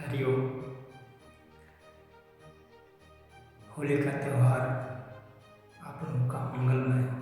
हरिओम। होली का त्यौहार आप लोगों का मंगलमय हो।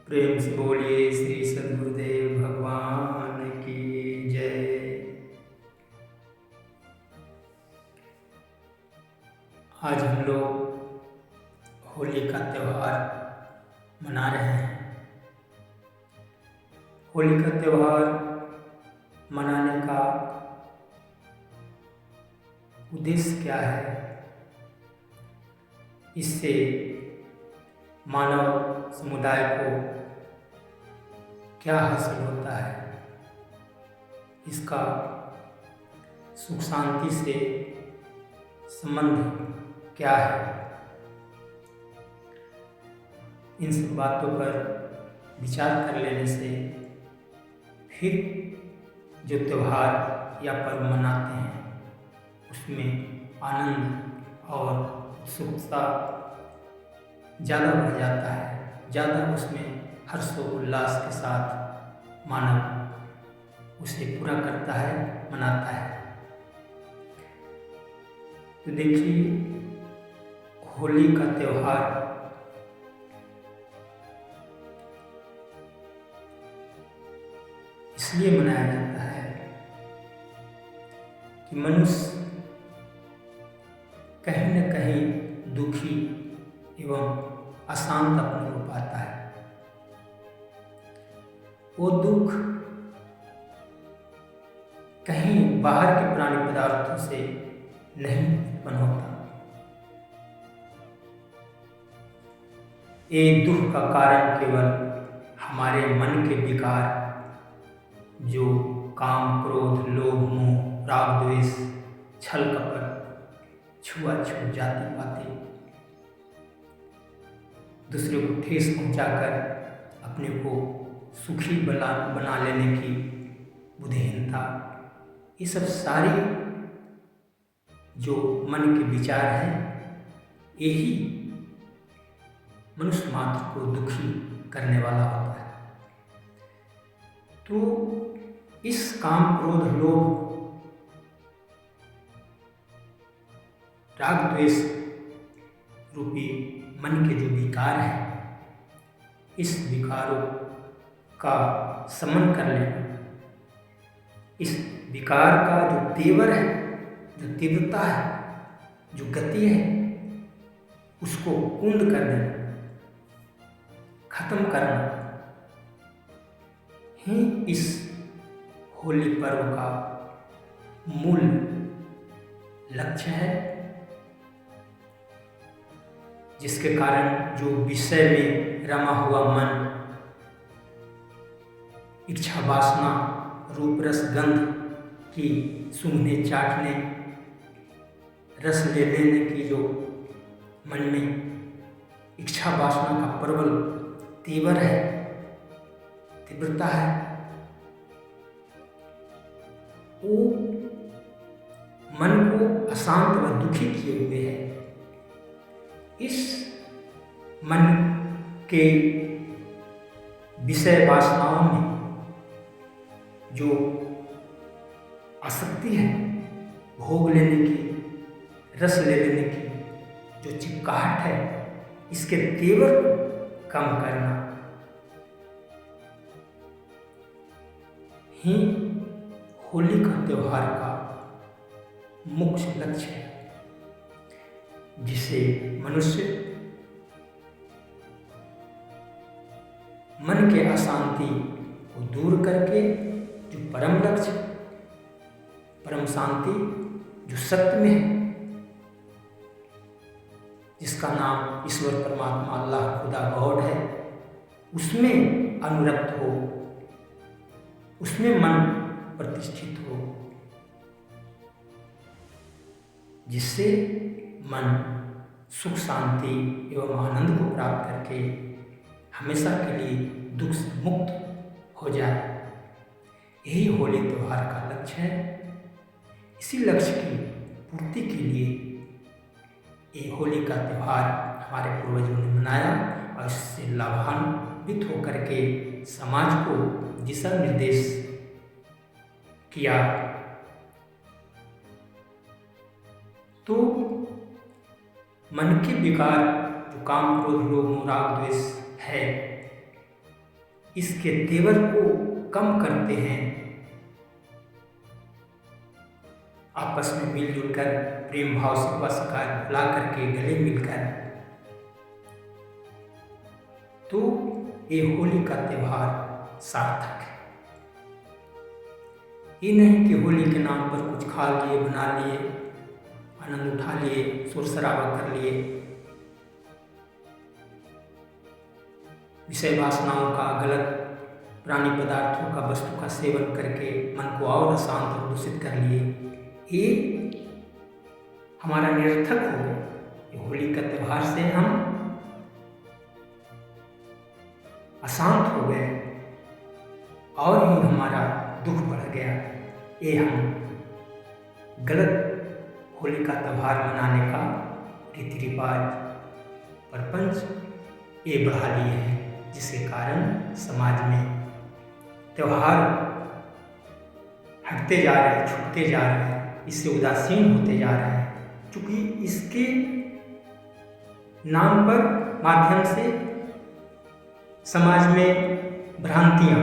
प्रेम से बोलिए श्री सद्गुरुदेव भगवान की जय। आज हम लोग होली का त्यौहार मना रहे हैं। होली का त्यौहार मनाने का उद्देश्य क्या है, इससे मानव समुदाय को क्या हासिल होता है, इसका सुख शांति से संबंध क्या है, इन सब बातों पर विचार कर लेने से फिर जो त्यौहार या पर्व मनाते हैं उसमें आनंद और उत्सुकता ज़्यादा बढ़ जाता है। ज़्यादा उसमें हर्षोल्लास के साथ मानव उसे पूरा करता है, मनाता है। तो देखिए, होली का त्यौहार इसलिए मनाया जाता है कि मनुष्य कहीं न कहीं दुखी एवं अशांत अपने को पाता है। वो दुख कहीं बाहर के प्राणी पदार्थों से नहीं उत्पन्न होता। ये दुख का कारण केवल हमारे मन के विकार, जो काम, क्रोध, लोभ, मोह, राग, द्वेष, छल, कपट, छुआछूत, जाति पाति, दूसरे को ठेस पहुंचाकर अपने को सुखी बना लेने की बुद्धिहीनता, ये सब सारी जो मन के विचार हैं, यही मनुष्य मात्र को दुखी करने वाला होता है। तो इस काम, क्रोध, लोभ, राग, द्वेष रूपी मन के जो विकार हैं, इस विकारों का शमन कर लेना, इस विकार का जो तेवर है, जो तीव्रता है, जो गति है, उसको कुंद कर देना, खत्म करना ही इस होली पर्व का मूल लक्ष्य है। जिसके कारण जो विषय में रमा हुआ मन, इच्छा, वासना, रूप, रस, गंध की सूंघने, चाटने, रस ले लेने की जो मन में इच्छा, वासना का प्रबल तीव्र है, तीव्रता है, वो मन को अशांत व दुखी किए हुए है। इस मन के विषय वासनाओं में जो आसक्ति है, भोग लेने की, रस ले लेने की जो चिपकाहट है, इसके तेवर को कम करना ही होली का त्यौहार का मुख्य लक्ष्य है, जिसे मनुष्य मन के अशांति को दूर करके जो परम लक्ष्य, परम शांति, जो सत्य में है, जिसका नाम ईश्वर, परमात्मा, अल्लाह, खुदा, गॉड है, उसमें अनुरक्त हो, उसमें मन प्रतिष्ठित हो, जिससे मन सुख, शांति एवं आनंद को प्राप्त करके हमेशा के लिए दुख से मुक्त हो जाए। यही होली त्यौहार का लक्ष्य है। इसी लक्ष्य की पूर्ति के लिए ये होली का त्यौहार हमारे पूर्वजों ने मनाया और इससे लाभान्वित होकर के समाज को दिशा निर्देश किया तो मन के विकार जो काम क्रोध लोभ मोह राग द्वेष है, इसके तेवर को कम करते हैं। आपस में मिलजुल कर प्रेम भाव से वशिकार भुला करके गले मिलकर, तो ये होली का त्योहार सार्थक है। ये नहीं कि होली के नाम पर कुछ खा लिए, बना लिए, आनंद उठा लिए, शोर शराबा कर लिए, विषय वासनाओं का, गलत प्राणी पदार्थों का, वस्तु का सेवन करके मन को और अशांत और दूषित कर लिए। ये हमारा निरर्थक हो गया। ये होली का त्योहार से हम अशांत हो गए और ही हमारा दुख बढ़ गया। ये हम गलत होली का त्यौहार मनाने का रीति रिवाज प्रपंच ये बढ़ा लिए हैं, जिसके कारण समाज में त्यौहार हटते जा रहे हैं, छूटते जा रहे हैं, इससे उदासीन होते जा रहे हैं। क्योंकि इसके नाम पर माध्यम से समाज में भ्रांतियाँ,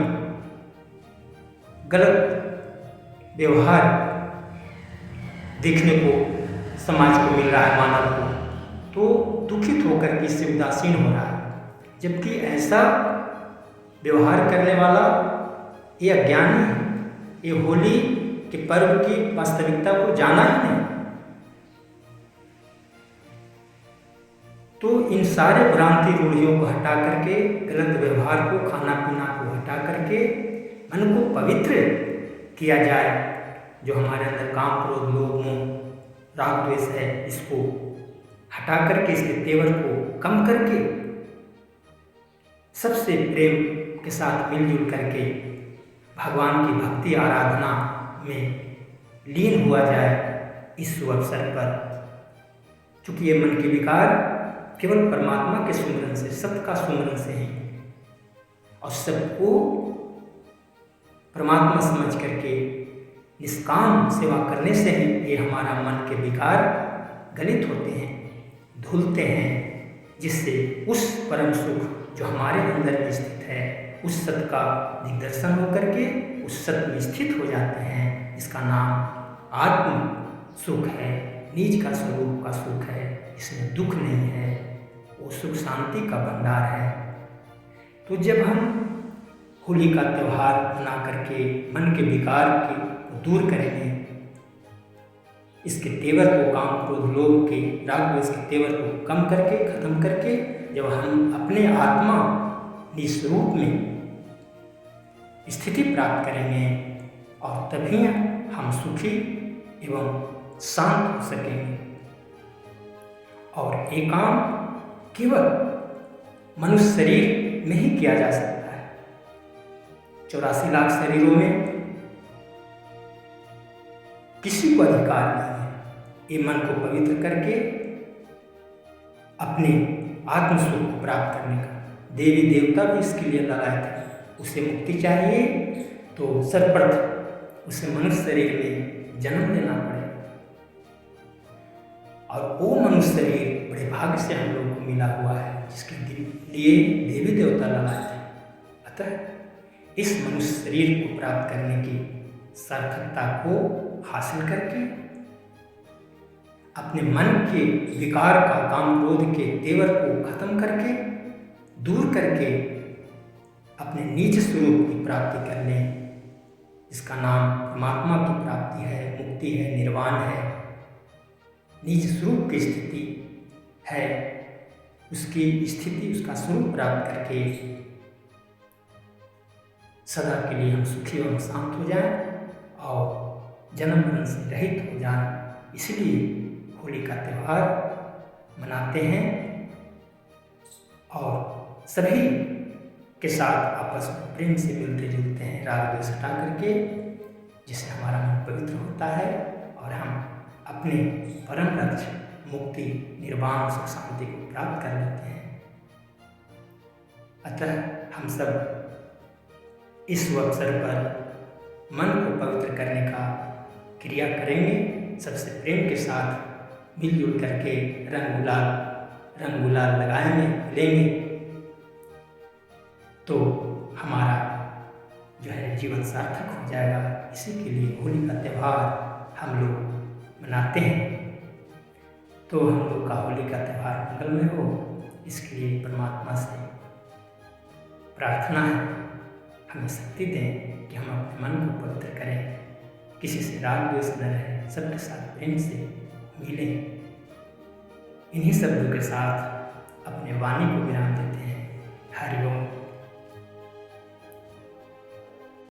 गलत व्यवहार देखने को समाज को मिल रहा है, मानव को, तो दुखित होकर के इससे उदासीन हो रहा है। जबकि ऐसा व्यवहार करने वाला ये अज्ञानी है, ये होली के पर्व की वास्तविकता को जाना ही नहीं। तो इन सारे भ्रांति रूढ़ियों को हटा करके, गलत व्यवहार को, खाना पीना को हटा करके मन को पवित्र किया जाए। जो हमारे अंदर काम क्रोध लोभ मोह राग द्वेष है, इसको हटा करके, इसके तेवर को कम करके, सबसे प्रेम के साथ मिलजुल करके भगवान की भक्ति आराधना में लीन हुआ जाए इस शुभ अवसर पर। चूँकि ये मन के विकार केवल परमात्मा के सुमिरन से, सत्य का सुमिरन से ही, और सबको परमात्मा समझ करके निष्काम सेवा करने से ही ये हमारा मन के विकार गलित होते हैं, धुलते हैं, जिससे उस परम सुख जो हमारे अंदर में स्थित है, उस सत्य का दिग्दर्शन होकर के उस सत्य में स्थित हो जाते हैं। इसका नाम आत्म सुख है, निज का स्वरूप का सुख है, इसमें दुख नहीं है, वो सुख शांति का भंडार है। तो जब हम होली का त्यौहार मना करके मन के विकार को दूर करेंगे, इसके तेवर को, काम क्रोध लोभ के राग द्वेष के तेवर को कम करके, खत्म करके, जब हम अपने आत्मा निज स्वरूप में स्थिति प्राप्त करेंगे, और तभी हम सुखी एवं शांत हो सकेंगे। और ये काम केवल मनुष्य शरीर में ही किया जा सकता है। 84 लाख शरीरों में किसी को अधिकार नहीं है ये मन को पवित्र करके अपने आत्म सुख को प्राप्त करने का। देवी देवता भी इसके लिए ललायत है। उसे मुक्ति चाहिए तो सर्वप्रथम उसे मनुष्य शरीर में जन्म लेना पड़ेगा, और वो मनुष्य शरीर बड़े भाग्य से हम लोगों को मिला हुआ है, जिसके लिए देवी देवता ललायत है। अतः इस मनुष्य शरीर को प्राप्त करने की सार्थकता को हासिल करके, अपने मन के विकार का, काम क्रोध के तेवर को खत्म करके, दूर करके अपने निज स्वरूप की प्राप्ति कर लें, जिसका नाम परमात्मा की प्राप्ति है, मुक्ति है, निर्वाण है, निज स्वरूप की स्थिति है। उसकी स्थिति, उसका स्वरूप प्राप्त करके सदा के लिए हम सुखी और शांत हो जाएं और जन्म मरण से रहित हो जाएं। इसलिए होली का त्यौहार मनाते हैं और सभी के साथ आपस में प्रेम से मिलते जुलते हैं, राग द्वेष हटा करके, जिससे हमारा मन पवित्र होता है और हम अपने परम लक्ष्य मुक्ति, निर्वाण, सुख शांति को प्राप्त कर लेते हैं। अतः हम सब इस अवसर पर मन को पवित्र करने का क्रिया करेंगे, सबसे प्रेम के साथ मिलजुल करके रंग गुलाल लगाएंगे, लेंगे, तो हमारा जो है जीवन सार्थक हो जाएगा। इसी के लिए होली का त्यौहार हम लोग मनाते हैं। तो हम लोग का होली का त्यौहार मंगलमय हो, इसके लिए परमात्मा से प्रार्थना है, हमें शक्ति दें कि हम अपने मन को पवित्र करें, किसी से राग द्वेष न रहे, सबके साथ प्रेम से मिलें। इन्हीं शब्दों के साथ अपने वाणी को विराम देते हैं। हरि ओम।